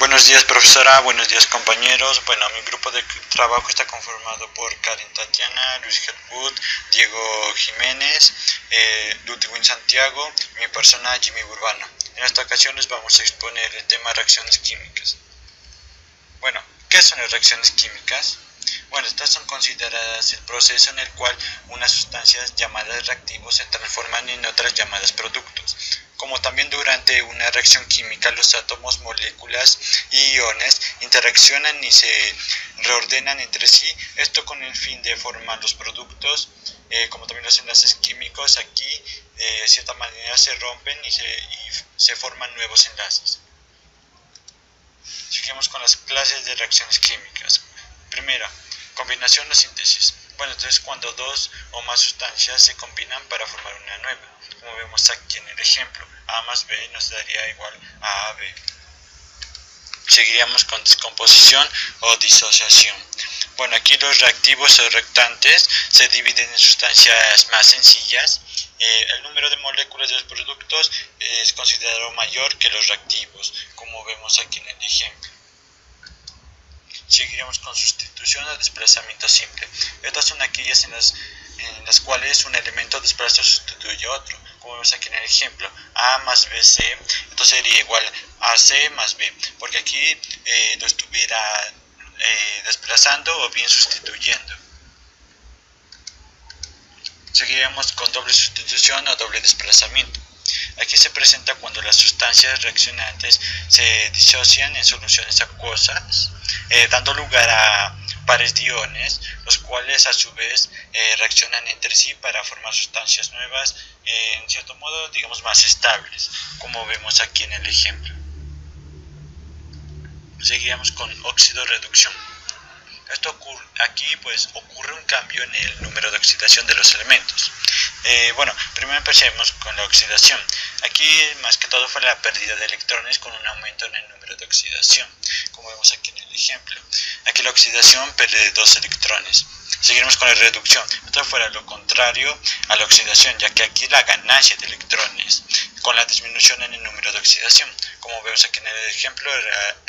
Buenos días, profesora. Buenos días, compañeros. Bueno, mi grupo de trabajo está conformado por Karen Tatiana, Luis Gertwood, Diego Jiménez, Ludwig Santiago, mi persona Jimmy Urbano. En esta ocasión les vamos a exponer el tema reacciones químicas. Bueno, ¿qué son las reacciones químicas? Bueno, estas son consideradas el proceso en el cual unas sustancias llamadas reactivos se transforman en otras llamadas productos. Como también durante una reacción química los átomos, moléculas y iones interaccionan y se reordenan entre sí, esto con el fin de formar los productos, como también los enlaces químicos aquí de cierta manera se rompen y se forman nuevos enlaces. Seguimos con las clases de reacciones químicas. Primera, combinación o síntesis. Bueno, entonces cuando dos o más sustancias se combinan para formar una nueva, como vemos aquí en el ejemplo, A más B nos daría igual a AB. Seguiríamos con descomposición o disociación. Bueno, aquí los reactivos o reactantes se dividen en sustancias más sencillas. El número de moléculas de los productos es considerado mayor que los reactivos, como vemos aquí en el ejemplo. Seguiremos con sustitución o desplazamiento simple. Estas son aquellas en las cuales un elemento desplaza o sustituye a otro. Como vemos aquí en el ejemplo, A más BC, esto sería igual a C más B, porque aquí lo estuviera desplazando o bien sustituyendo. Seguiremos con doble sustitución o doble desplazamiento. Aquí se presenta cuando las sustancias reaccionantes se disocian en soluciones acuosas, dando lugar a pares de iones, los cuales a su vez reaccionan entre sí para formar sustancias nuevas, en cierto modo, digamos, más estables, como vemos aquí en el ejemplo. Seguiríamos con óxido-reducción. Esto ocurre, aquí pues ocurre un cambio en el número de oxidación de los elementos. Bueno, primero empecemos con la oxidación. Aquí más que todo fue la pérdida de electrones con un aumento en el número de oxidación, como vemos aquí en el ejemplo. Aquí la oxidación pierde 2 electrones. Seguiremos con la reducción. Esto fuera lo contrario a la oxidación, ya que aquí la ganancia de electrones con la disminución en el número de oxidación. Como vemos aquí en el ejemplo,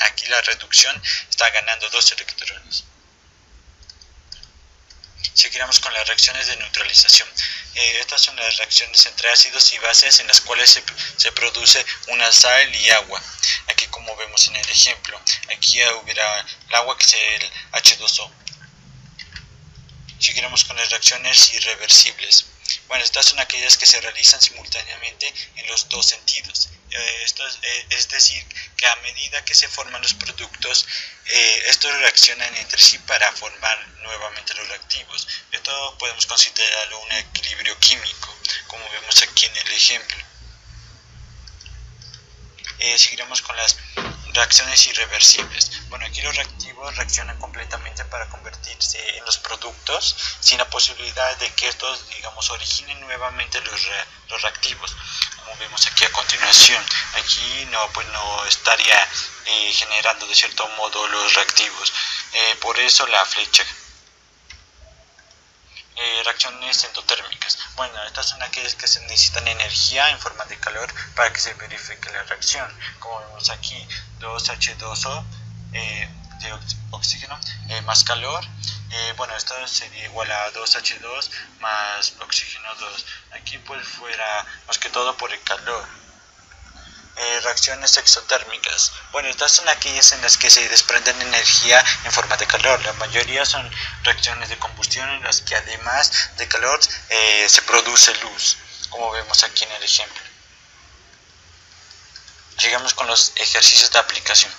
aquí la reducción está ganando 2 electrones. Seguiremos con las reacciones de neutralización. Estas son las reacciones entre ácidos y bases en las cuales se produce una sal y agua. Aquí como vemos en el ejemplo, aquí hubiera el agua que es el H2O. Seguiremos con las reacciones irreversibles. Bueno, estas son aquellas que se realizan simultáneamente en los dos sentidos. Es decir, que a medida que se forman los productos, estos reaccionan entre sí para formar nuevamente los reactivos. Esto podemos considerarlo un equilibrio químico, como vemos aquí en el ejemplo. Seguiremos con las reacciones irreversibles. Bueno, aquí los reactivos reaccionan completamente para convertirse en los productos sin la posibilidad de que estos, digamos, originen nuevamente los reactivos, como vemos aquí a continuación. Aquí no estaría generando de cierto modo los reactivos, por eso la flecha. Reacciones endotérmicas. Bueno, estas son aquellas que se necesitan energía en forma de calor para que se verifique la reacción. Como vemos aquí, 2H2O de oxígeno más calor. Bueno, esto sería igual a 2H2 más oxígeno 2. Aquí pues fuera más que todo por el calor. Reacciones exotérmicas. Bueno, estas son aquellas en las que se desprenden energía en forma de calor. La mayoría son reacciones de combustión en las que además de calor se produce luz, como vemos aquí en el ejemplo. Llegamos con los ejercicios de aplicación.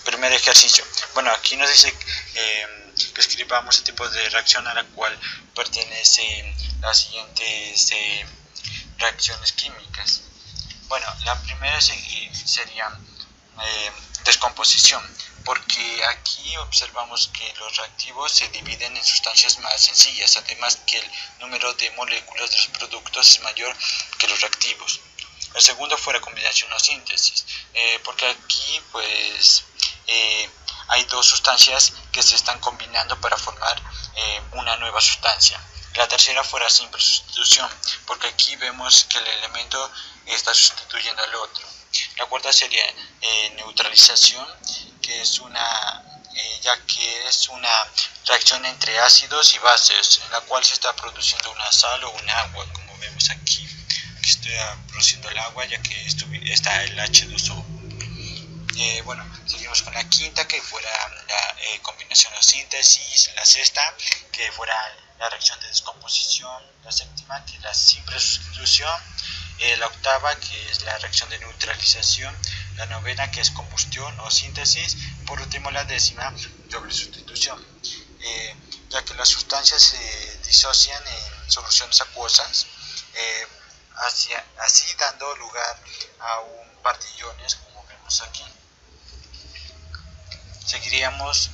Primer ejercicio. Bueno, aquí nos dice que escribamos el tipo de reacción a la cual pertenecen las siguientes reacciones químicas. Bueno, la primera sería descomposición, porque aquí observamos que los reactivos se dividen en sustancias más sencillas, además que el número de moléculas de los productos es mayor que los reactivos. El segundo fuera combinación o síntesis, porque aquí pues hay dos sustancias que se están combinando para formar una nueva sustancia. La tercera fuera simple sustitución, porque aquí vemos que el elemento está sustituyendo al otro. La cuarta sería neutralización, que es ya que es una reacción entre ácidos y bases, en la cual se está produciendo una sal o un agua, como vemos aquí. Aquí estoy produciendo el agua, ya que está el H2O. Bueno, seguimos con la quinta, que fuera la combinación o síntesis. La sexta, que fuera la reacción de descomposición. La séptima, que es la simple sustitución. La octava, que es la reacción de neutralización. La novena, que es combustión o síntesis. Por último, la décima, doble sustitución. Ya que las sustancias se disocian en soluciones acuosas, así dando lugar a un par de iones, como vemos aquí. Seguiríamos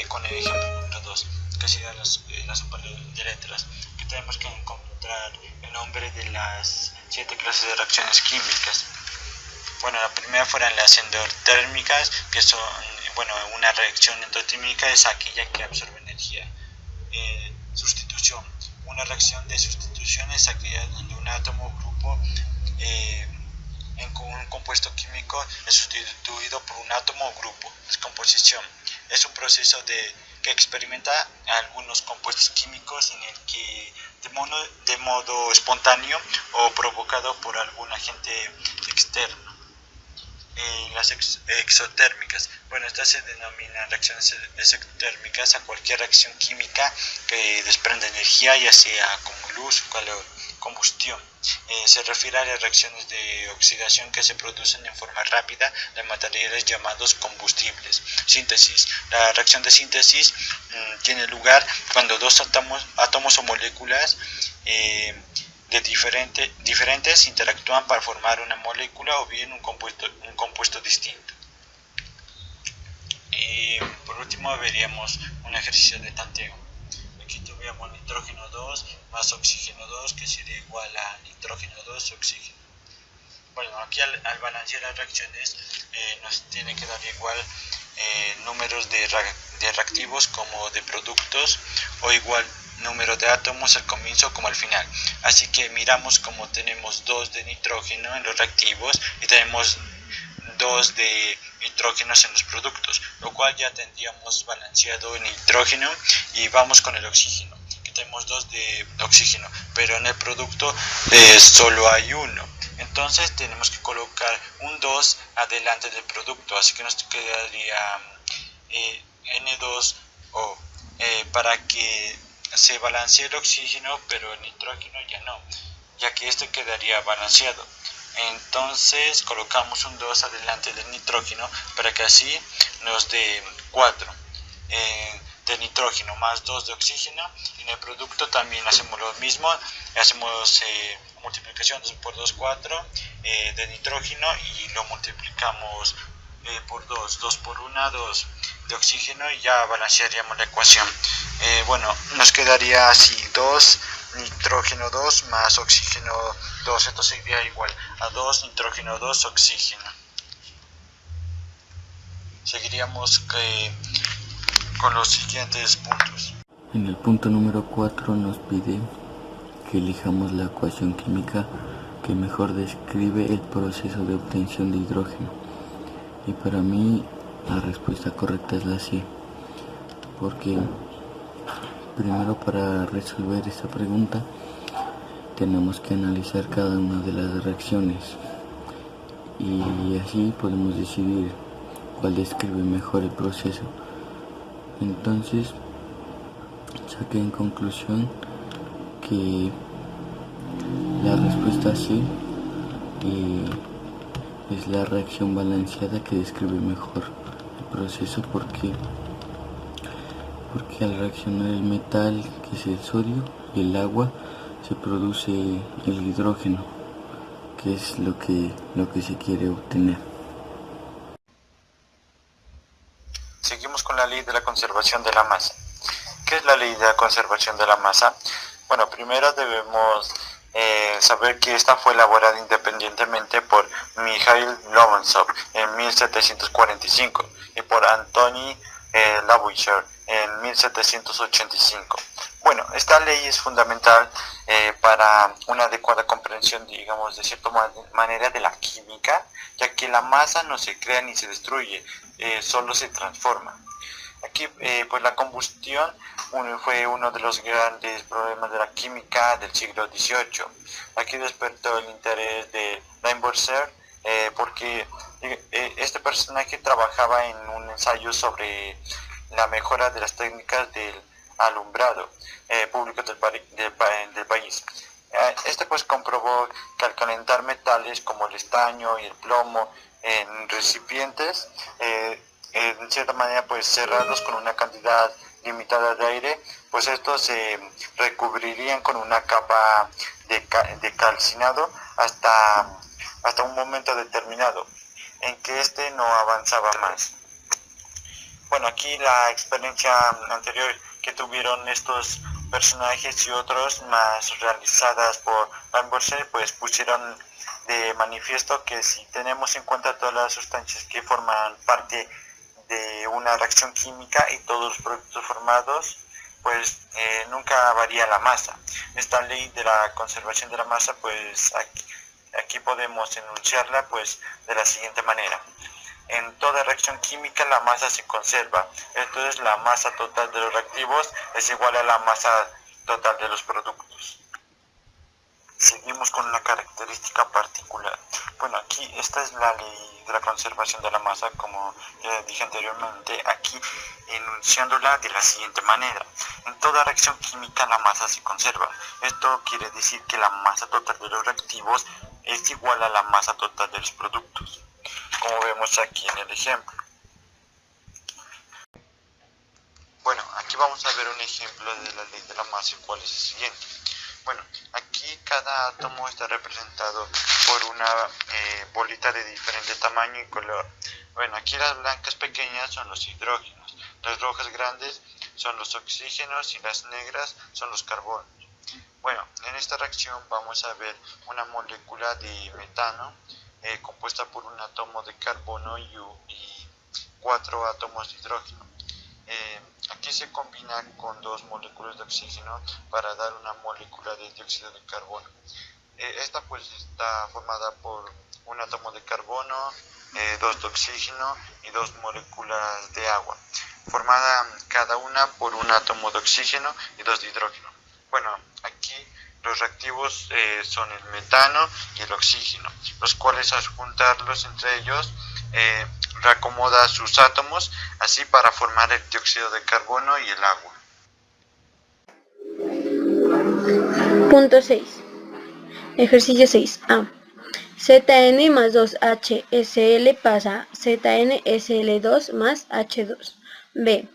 con el ejemplo número 2, que sería la sopa de letras. Aquí tenemos que encontrar el nombre de las 7 clases de reacciones químicas. Bueno, la primera fueran las endotérmicas, que son, una reacción endotémica es aquella que absorbe energía. Sustitución. Una reacción de sustitución es aquella donde un átomo o grupo en un compuesto químico es sustituido por un átomo o grupo. Descomposición. Es un proceso que experimenta algunos compuestos químicos en el que de modo espontáneo o provocado por algún agente externo. Las exotérmicas. Bueno, estas se denominan reacciones exotérmicas a cualquier reacción química que desprende energía, ya sea como luz o calor. Combustión. Se refiere a las reacciones de oxidación que se producen en forma rápida de materiales llamados combustibles. Síntesis. La reacción de síntesis tiene lugar cuando dos átomos o moléculas diferentes interactúan para formar una molécula o bien un compuesto distinto. Por último veríamos un ejercicio de tanteo. Aquí tuviéramos nitrógeno 2 más oxígeno 2, que sería igual a nitrógeno 2 oxígeno. Bueno, aquí al balancear las reacciones nos tiene que dar igual números de reactivos como de productos, o igual número de átomos al comienzo como al final. Así que miramos como tenemos 2 de nitrógeno en los reactivos y tenemos 2 de nitrógenos en los productos, lo cual ya tendríamos balanceado el nitrógeno. Y vamos con el oxígeno, que tenemos 2 de oxígeno, pero en el producto solo hay 1. Entonces tenemos que colocar un 2 adelante del producto, así que nos quedaría N2O para que se balancee el oxígeno, pero el nitrógeno ya no, ya que este quedaría balanceado. Entonces colocamos un 2 adelante del nitrógeno para que así nos dé 4 de nitrógeno más 2 de oxígeno. En el producto también hacemos lo mismo, hacemos multiplicación 2 por 2, 4 de nitrógeno, y lo multiplicamos por 2 por 1, 2 de oxígeno, y ya balancearíamos la ecuación. Nos quedaría así 2 nitrógeno 2 más oxígeno 2, esto sería igual a 2 nitrógeno 2 oxígeno. Seguiríamos con los siguientes puntos. En el punto número 4 nos pide que elijamos la ecuación química que mejor describe el proceso de obtención de hidrógeno. Y para mí la respuesta correcta es la C, porque primero, para resolver esta pregunta tenemos que analizar cada una de las reacciones y así podemos decidir cuál describe mejor el proceso. Entonces saqué en conclusión que la respuesta C es la reacción balanceada que describe mejor el proceso, porque al reaccionar el metal, que es el sodio, y el agua, se produce el hidrógeno, que es lo que se quiere obtener. Seguimos con la ley de la conservación de la masa. ¿Qué es la ley de la conservación de la masa? Bueno, primero debemos saber que esta fue elaborada independientemente por Mikhail Lomonosov en 1745 y por Anthony Lavoisier en 1785. Bueno, esta ley es fundamental para una adecuada comprensión, digamos, de cierta manera de la química, ya que la masa no se crea ni se destruye, solo se transforma. Aquí, pues la combustión fue uno de los grandes problemas de la química del siglo XVIII. Aquí despertó el interés de Lavoisier, porque este personaje trabajaba en un ensayo sobre la mejora de las técnicas del alumbrado público del país. Este pues comprobó que al calentar metales como el estaño y el plomo en recipientes, en cierta manera pues cerrados con una cantidad limitada de aire, pues estos se recubrirían con una capa de calcinado hasta un momento determinado en que este no avanzaba más. Bueno, aquí la experiencia anterior que tuvieron estos personajes y otros más realizadas por Lavoisier, pues pusieron de manifiesto que si tenemos en cuenta todas las sustancias que forman parte de una reacción química y todos los productos formados, pues nunca varía la masa. Esta ley de la conservación de la masa, pues aquí podemos enunciarla pues de la siguiente manera. En toda reacción química la masa se conserva, entonces la masa total de los reactivos es igual a la masa total de los productos. Seguimos con la característica particular. Bueno, aquí esta es la ley de la conservación de la masa, como ya dije anteriormente, aquí enunciándola de la siguiente manera. En toda reacción química la masa se conserva. Esto quiere decir que la masa total de los reactivos es igual a la masa total de los productos, como vemos aquí en el ejemplo. Bueno, aquí vamos a ver un ejemplo de la ley de la masa, el cual es el siguiente. Bueno, aquí cada átomo está representado por una bolita de diferente tamaño y color. Bueno, aquí las blancas pequeñas son los hidrógenos, las rojas grandes son los oxígenos y las negras son los carbonos. Bueno, en esta reacción vamos a ver una molécula de metano compuesta por un átomo de carbono y 4 átomos de hidrógeno. Aquí se combina con 2 moléculas de oxígeno para dar una molécula de dióxido de carbono. Esta pues está formada por un átomo de carbono, 2 de oxígeno y 2 moléculas de agua, formada cada una por un átomo de oxígeno y 2 de hidrógeno. Bueno, aquí los reactivos son el metano y el oxígeno, los cuales al juntarlos entre ellos reacomoda sus átomos así para formar el dióxido de carbono y el agua. Punto 6. Ejercicio 6a. Zn más 2HSL pasa a ZnSL2 más H2. B.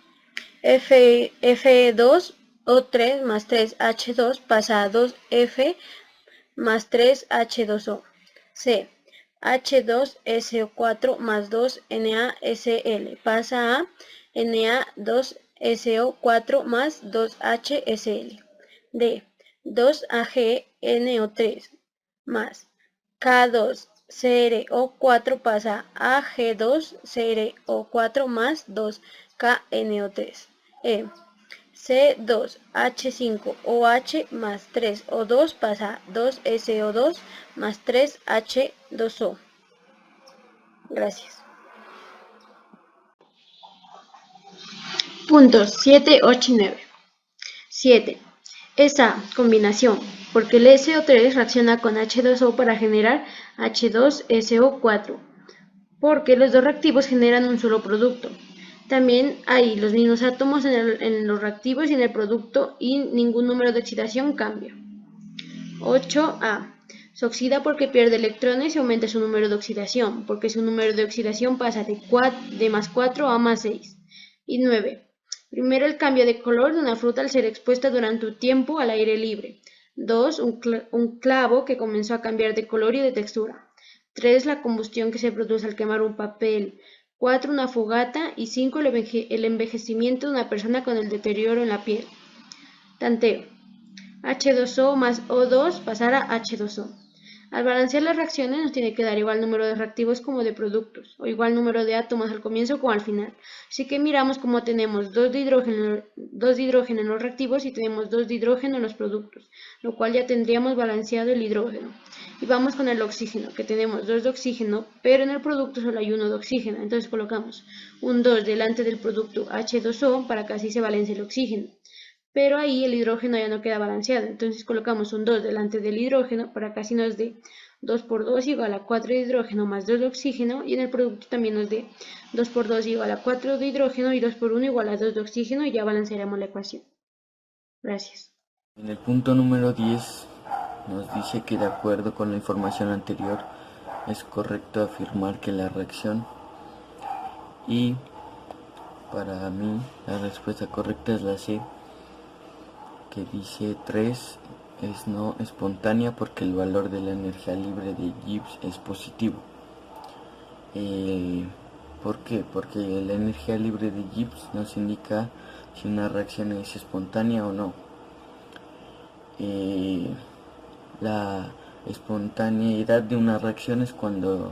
Fe2 O3 más 3H2 pasa a 2F más 3H2O. C. H2SO4 más 2NaSl pasa a Na2SO4 más 2HSL. D. 2AgNO3 más K2CrO4 pasa a G2CrO4 más 2KNO3. E. C2H5OH más 3O2 pasa a 2SO2 más 3H2O. Gracias. Puntos 7, 8 y 9. 7. Esa combinación, porque el SO3 reacciona con H2O para generar H2SO4, porque los dos reactivos generan un solo producto. También hay los mismos átomos en los reactivos y en el producto y ningún número de oxidación cambia. 8a. Se oxida porque pierde electrones y aumenta su número de oxidación, porque su número de oxidación pasa de más 4 a más 6. Y 9. Primero, el cambio de color de una fruta al ser expuesta durante un tiempo al aire libre. 2. Un clavo que comenzó a cambiar de color y de textura. 3. La combustión que se produce al quemar un papel. 4. Una fogata. Y 5. El envejecimiento de una persona con el deterioro en la piel. Tanteo. H2O más O2 pasar a H2O. Al balancear las reacciones nos tiene que dar igual número de reactivos como de productos, o igual número de átomos al comienzo como al final. Así que miramos cómo tenemos dos de hidrógeno en los reactivos y tenemos dos de hidrógeno en los productos, lo cual ya tendríamos balanceado el hidrógeno. Y vamos con el oxígeno, que tenemos dos de oxígeno, pero en el producto solo hay uno de oxígeno. Entonces colocamos un 2 delante del producto H2O para que así se balance el oxígeno. Pero ahí el hidrógeno ya no queda balanceado, entonces colocamos un 2 delante del hidrógeno para que así nos dé 2 por 2 igual a 4 de hidrógeno más 2 de oxígeno, y en el producto también nos dé 2 por 2 igual a 4 de hidrógeno y 2 por 1 igual a 2 de oxígeno, y ya balancearemos la ecuación. Gracias. En el punto número 10 nos dice que de acuerdo con la información anterior es correcto afirmar que la reacción, y para mí la respuesta correcta es la C, que dice 3 es no espontánea porque el valor de la energía libre de Gibbs es positivo. ¿Por qué? Porque la energía libre de Gibbs nos indica si una reacción es espontánea o no. La espontaneidad de una reacción es cuando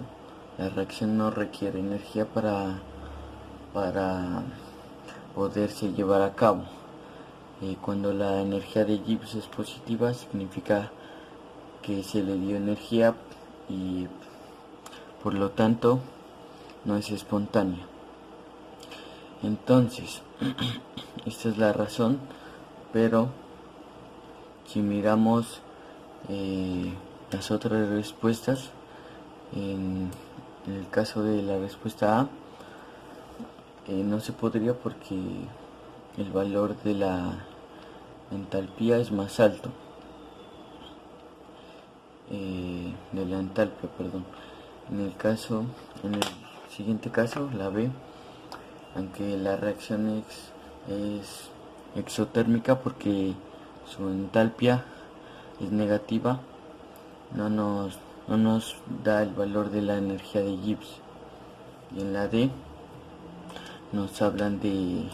la reacción no requiere energía para poderse llevar a cabo. Cuando la energía de Gibbs es positiva, significa que se le dio energía y por lo tanto no es espontánea. Entonces, esta es la razón, pero si miramos las otras respuestas, en el caso de la respuesta A, no se podría porque el valor de la entalpía es más alto. De la entalpia, perdón. En el siguiente caso, la B, aunque la reacción es exotérmica porque su entalpia es negativa, no nos da el valor de la energía de Gibbs. Y en la D nos hablan de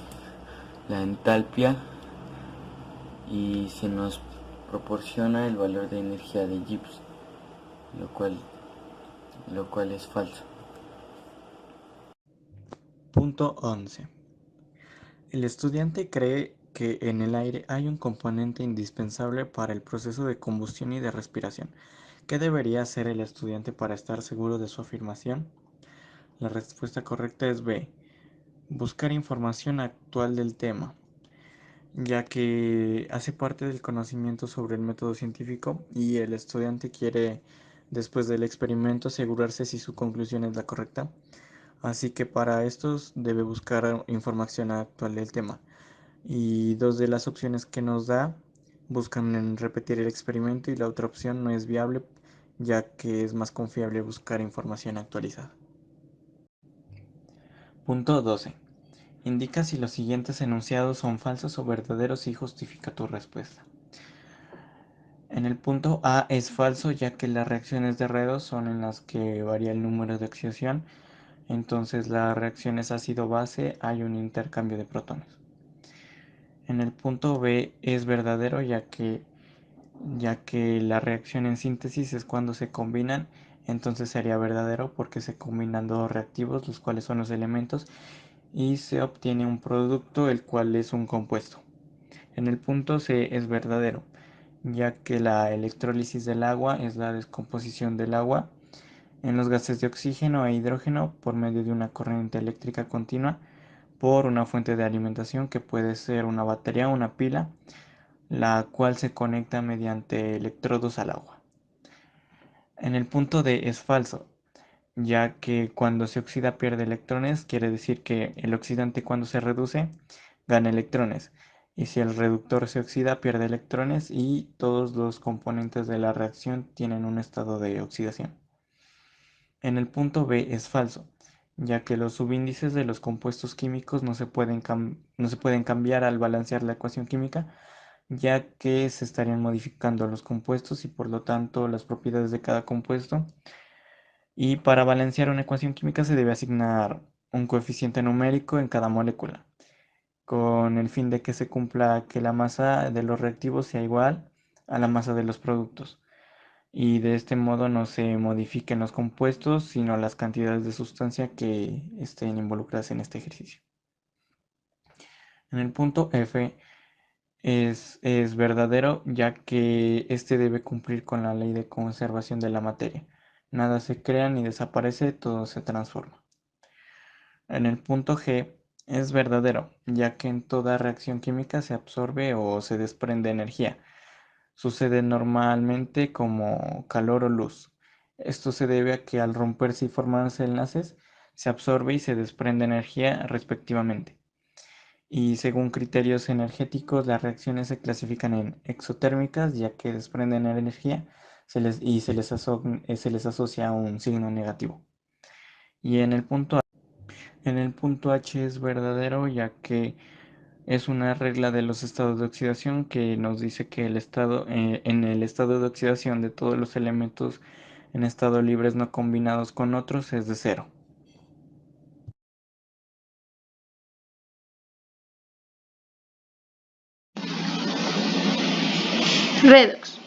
la entalpia y se nos proporciona el valor de energía de Gibbs, lo cual es falso. Punto 11. El estudiante cree que en el aire hay un componente indispensable para el proceso de combustión y de respiración. ¿Qué debería hacer el estudiante para estar seguro de su afirmación? La respuesta correcta es B. Buscar información actual del tema, ya que hace parte del conocimiento sobre el método científico y el estudiante quiere, después del experimento, asegurarse si su conclusión es la correcta. Así que para estos debe buscar información actual del tema. Y dos de las opciones que nos da buscan en repetir el experimento y la otra opción no es viable, ya que es más confiable buscar información actualizada. Punto 12. Indica si los siguientes enunciados son falsos o verdaderos y justifica tu respuesta. En el punto A es falso, ya que las reacciones de Redox son en las que varía el número de oxidación. Entonces las reacciones ácido-base hay un intercambio de protones. En el punto B es verdadero, ya que la reacción en síntesis es cuando se combinan, entonces sería verdadero porque se combinan dos reactivos, los cuales son los elementos, y se obtiene un producto, el cual es un compuesto. En el punto C es verdadero, ya que la electrólisis del agua es la descomposición del agua en los gases de oxígeno e hidrógeno por medio de una corriente eléctrica continua por una fuente de alimentación que puede ser una batería o una pila, la cual se conecta mediante electrodos al agua. En el punto D es falso, ya que cuando se oxida pierde electrones, quiere decir que el oxidante cuando se reduce gana electrones, y si el reductor se oxida pierde electrones y todos los componentes de la reacción tienen un estado de oxidación. En el punto B es falso, ya que los subíndices de los compuestos químicos no se pueden cambiar al balancear la ecuación química, ya que se estarían modificando los compuestos y por lo tanto las propiedades de cada compuesto. Y para balancear una ecuación química se debe asignar un coeficiente numérico en cada molécula, con el fin de que se cumpla que la masa de los reactivos sea igual a la masa de los productos. y de este modo no se modifiquen los compuestos, sino las cantidades de sustancia que estén involucradas en este ejercicio. En el punto F es verdadero, ya que este debe cumplir con la ley de conservación de la materia. Nada se crea ni desaparece, todo se transforma. En el punto G es verdadero, ya que en toda reacción química se absorbe o se desprende energía. Sucede normalmente como calor o luz. Esto se debe a que al romperse y formarse enlaces, se absorbe y se desprende energía respectivamente. Y según criterios energéticos, las reacciones se clasifican en exotérmicas, ya que desprenden energía y se les asocia un signo negativo. Y en el punto H es verdadero, ya que es una regla de los estados de oxidación que nos dice que en el estado de oxidación de todos los elementos en estado libres no combinados con otros es de cero. Redox.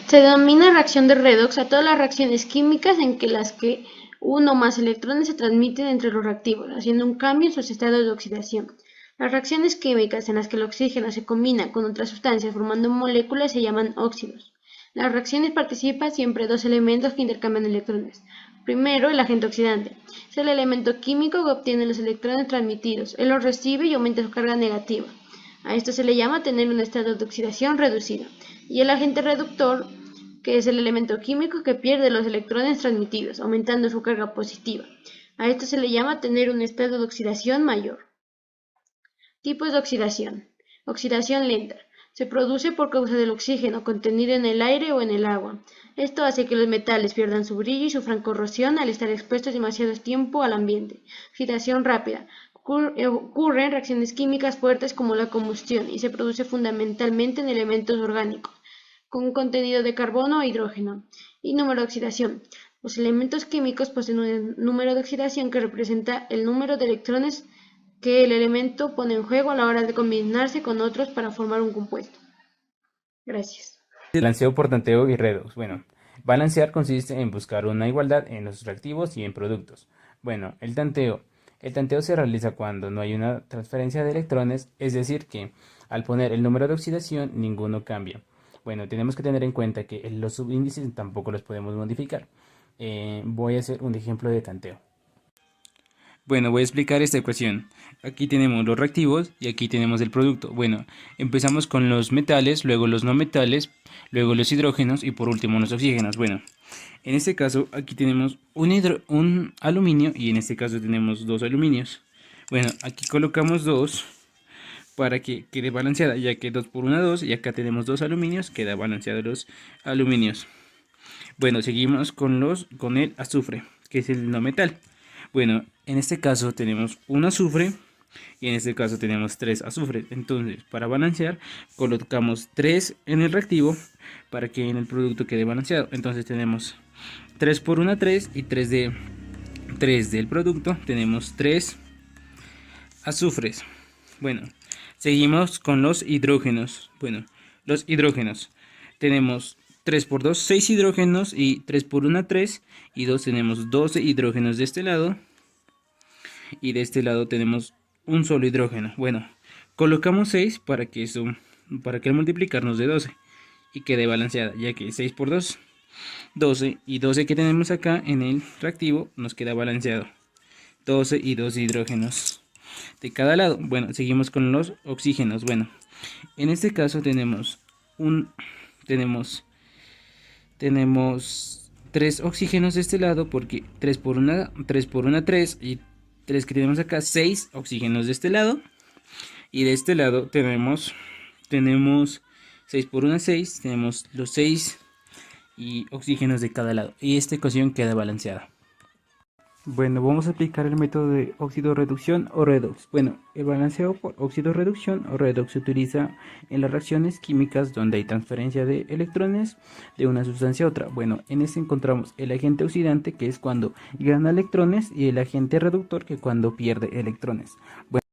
Se denomina reacción de redox a todas las reacciones químicas en que las que uno o más electrones se transmiten entre los reactivos, haciendo un cambio en sus estados de oxidación. Las reacciones químicas en las que el oxígeno se combina con otras sustancias formando moléculas se llaman óxidos. En las reacciones participan siempre dos elementos que intercambian electrones. Primero, el agente oxidante. Es el elemento químico que obtiene los electrones transmitidos. Él los recibe y aumenta su carga negativa. A esto se le llama tener un estado de oxidación reducido. Y el agente reductor, que es el elemento químico que pierde los electrones transmitidos, aumentando su carga positiva. A esto se le llama tener un estado de oxidación mayor. Tipos de oxidación. Oxidación lenta. Se produce por causa del oxígeno contenido en el aire o en el agua. Esto hace que los metales pierdan su brillo y sufran corrosión al estar expuestos demasiado tiempo al ambiente. Oxidación rápida. Ocurre en reacciones químicas fuertes como la combustión y se produce fundamentalmente en elementos orgánicos con un contenido de carbono o hidrógeno. Y número de oxidación. Los elementos químicos poseen un número de oxidación que representa el número de electrones que el elemento pone en juego a la hora de combinarse con otros para formar un compuesto. Gracias. Balanceo por tanteo y redox. Bueno, balancear consiste en buscar una igualdad en los reactivos y en productos. Bueno, el tanteo. El tanteo se realiza cuando no hay una transferencia de electrones, es decir que al poner el número de oxidación ninguno cambia. Bueno, tenemos que tener en cuenta que los subíndices tampoco los podemos modificar. Voy a hacer un ejemplo de tanteo. Bueno, voy a explicar esta ecuación. Aquí tenemos los reactivos y aquí tenemos el producto. Bueno, empezamos con los metales, luego los no metales, luego los hidrógenos y por último los oxígenos. Bueno, en este caso aquí tenemos un aluminio y en este caso tenemos dos aluminios. Bueno, aquí colocamos 2 para que quede balanceada, ya que 2 por 1 2 y acá tenemos dos aluminios, queda balanceado los aluminios. Bueno, seguimos con el azufre, que es el no metal. Bueno, en este caso tenemos un azufre y en este caso tenemos 3 azufres. Entonces, para balancear, colocamos 3 en el reactivo para que en el producto quede balanceado. Entonces tenemos 3 por 1 3 y 3 del producto. Tenemos 3 azufres. Bueno, seguimos con los hidrógenos. Bueno, los hidrógenos. Tenemos 3 por 2, 6 hidrógenos y 3 por 1, 3 y 2 tenemos 12 hidrógenos de este lado y de este lado tenemos un solo hidrógeno. Bueno, colocamos 6 para que al multiplicarnos de 12 y quede balanceada, ya que 6 por 2, 12 y 12 que tenemos acá en el reactivo nos queda balanceado. 12 y 2 hidrógenos de cada lado. Bueno, seguimos con los oxígenos. Bueno, en este caso tenemos 3 oxígenos de este lado porque 3 por 1 3 y 3 que tenemos acá 6 oxígenos de este lado y de este lado tenemos 6 por 1 6, tenemos los 6 y oxígenos de cada lado y esta ecuación queda balanceada. Bueno, vamos a aplicar el método de óxido-reducción o redox. Bueno, el balanceo por óxido-reducción o redox se utiliza en las reacciones químicas donde hay transferencia de electrones de una sustancia a otra. Bueno, en este encontramos el agente oxidante, que es cuando gana electrones, y el agente reductor, que es cuando pierde electrones. Bueno,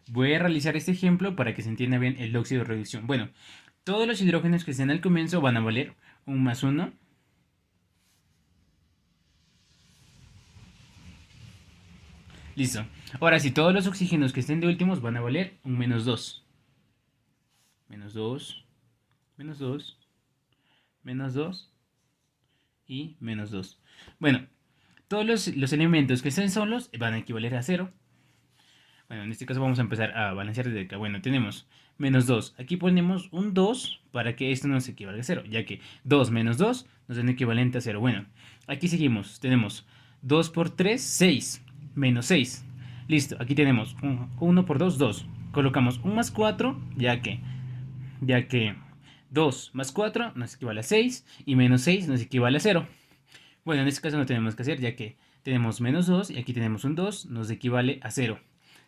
voy a realizar este ejemplo para que se entienda bien el óxido-reducción. Bueno, todos los hidrógenos que estén al comienzo van a valer 1 más 1 Listo. Ahora sí, todos los oxígenos que estén de últimos van a valer un menos 2. Menos 2, menos 2, menos 2 y menos 2. Bueno, todos los elementos que estén solos van a equivaler a 0. Bueno, en este caso vamos a empezar a balancear desde acá. Bueno, tenemos menos 2. Aquí ponemos un 2 para que esto nos equivalga a 0, ya que 2 menos 2 nos da un equivalente a 0. Bueno, aquí seguimos. Tenemos 2 por 3, 6. Menos 6. Listo, aquí tenemos 1 por 2, 2. Colocamos 1 más 4, ya que 2 más 4 nos equivale a 6 y menos 6 nos equivale a 0. Bueno, en este caso no tenemos que hacer, ya que tenemos menos 2 y aquí tenemos un 2, nos equivale a 0.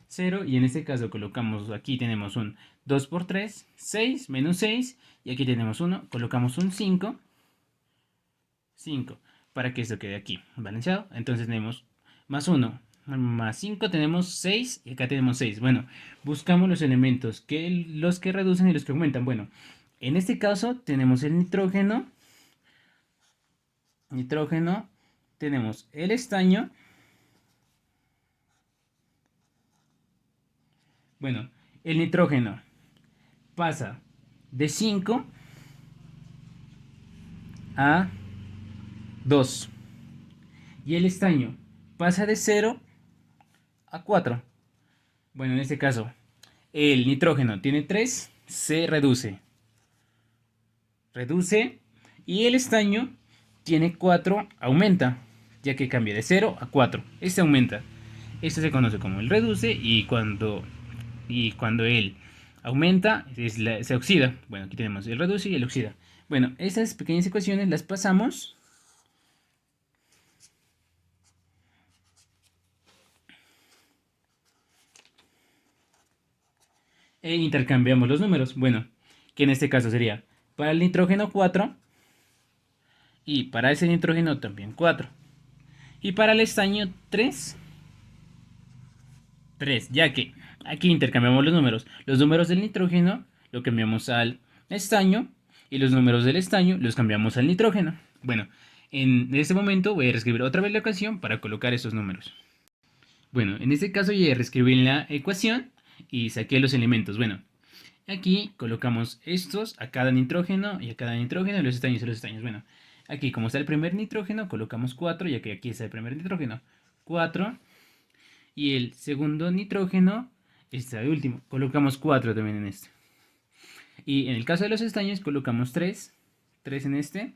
0 y en este caso colocamos, aquí tenemos un 2 por 3, 6, menos 6 y aquí tenemos 1, colocamos un 5, 5, para que esto quede aquí balanceado. Entonces tenemos más 1, más 5 tenemos 6 y acá tenemos 6. Bueno, buscamos los elementos, los que reducen y los que aumentan. Bueno, en este caso tenemos el nitrógeno, tenemos el estaño. Bueno, el nitrógeno pasa de 5 a 2 y el estaño pasa de 0 a 4. Bueno, en este caso el nitrógeno tiene 3, se reduce y el estaño tiene 4, aumenta, ya que cambia de 0 a 4. Este aumenta. Esto se conoce como el reduce y cuando él aumenta se oxida. Bueno, aquí tenemos el reduce y el oxida. Bueno, estas pequeñas ecuaciones las pasamos e intercambiamos los números. Bueno, que en este caso sería para el nitrógeno 4 y para ese nitrógeno también 4 y para el estaño 3, ya que aquí intercambiamos los números del nitrógeno lo cambiamos al estaño y los números del estaño los cambiamos al nitrógeno. Bueno, en este momento voy a reescribir otra vez la ecuación para colocar esos números. Bueno, en este caso ya reescribí la ecuación y saqué los elementos. Bueno, aquí colocamos estos a cada nitrógeno y a cada nitrógeno, los estaños y los estaños. Bueno, aquí como está el primer nitrógeno, colocamos 4, ya que aquí está el primer nitrógeno. 4. Y el segundo nitrógeno está de último. Colocamos 4 también en este. Y en el caso de los estaños, colocamos 3. 3 en este.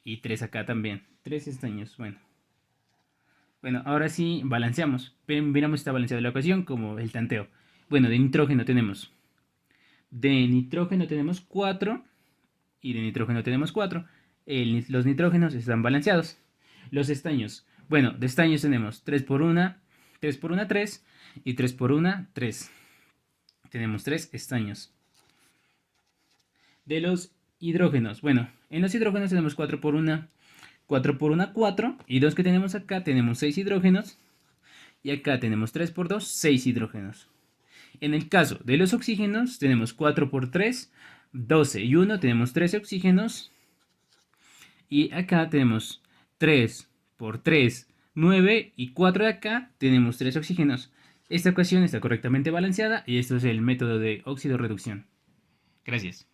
Y 3 acá también. 3 estaños. Bueno, ahora sí balanceamos. Miramos si está balanceada la ecuación como el tanteo. Bueno, de nitrógeno tenemos 4 y de nitrógeno tenemos 4. Los nitrógenos están balanceados. Los estaños. Bueno, de estaños tenemos 3 por 1, 3 por 1, 3 y 3 por 1, 3. Tenemos 3 estaños. De los hidrógenos. Bueno, en los hidrógenos tenemos 4 por 1, 4 y 2 que tenemos acá tenemos 6 hidrógenos y acá tenemos 3 por 2, 6 hidrógenos. En el caso de los oxígenos tenemos 4 por 3, 12 y 1 tenemos 13 oxígenos y acá tenemos 3 por 3, 9 y 4 de acá tenemos 3 oxígenos. Esta ecuación está correctamente balanceada y esto es el método de óxido-reducción. Gracias.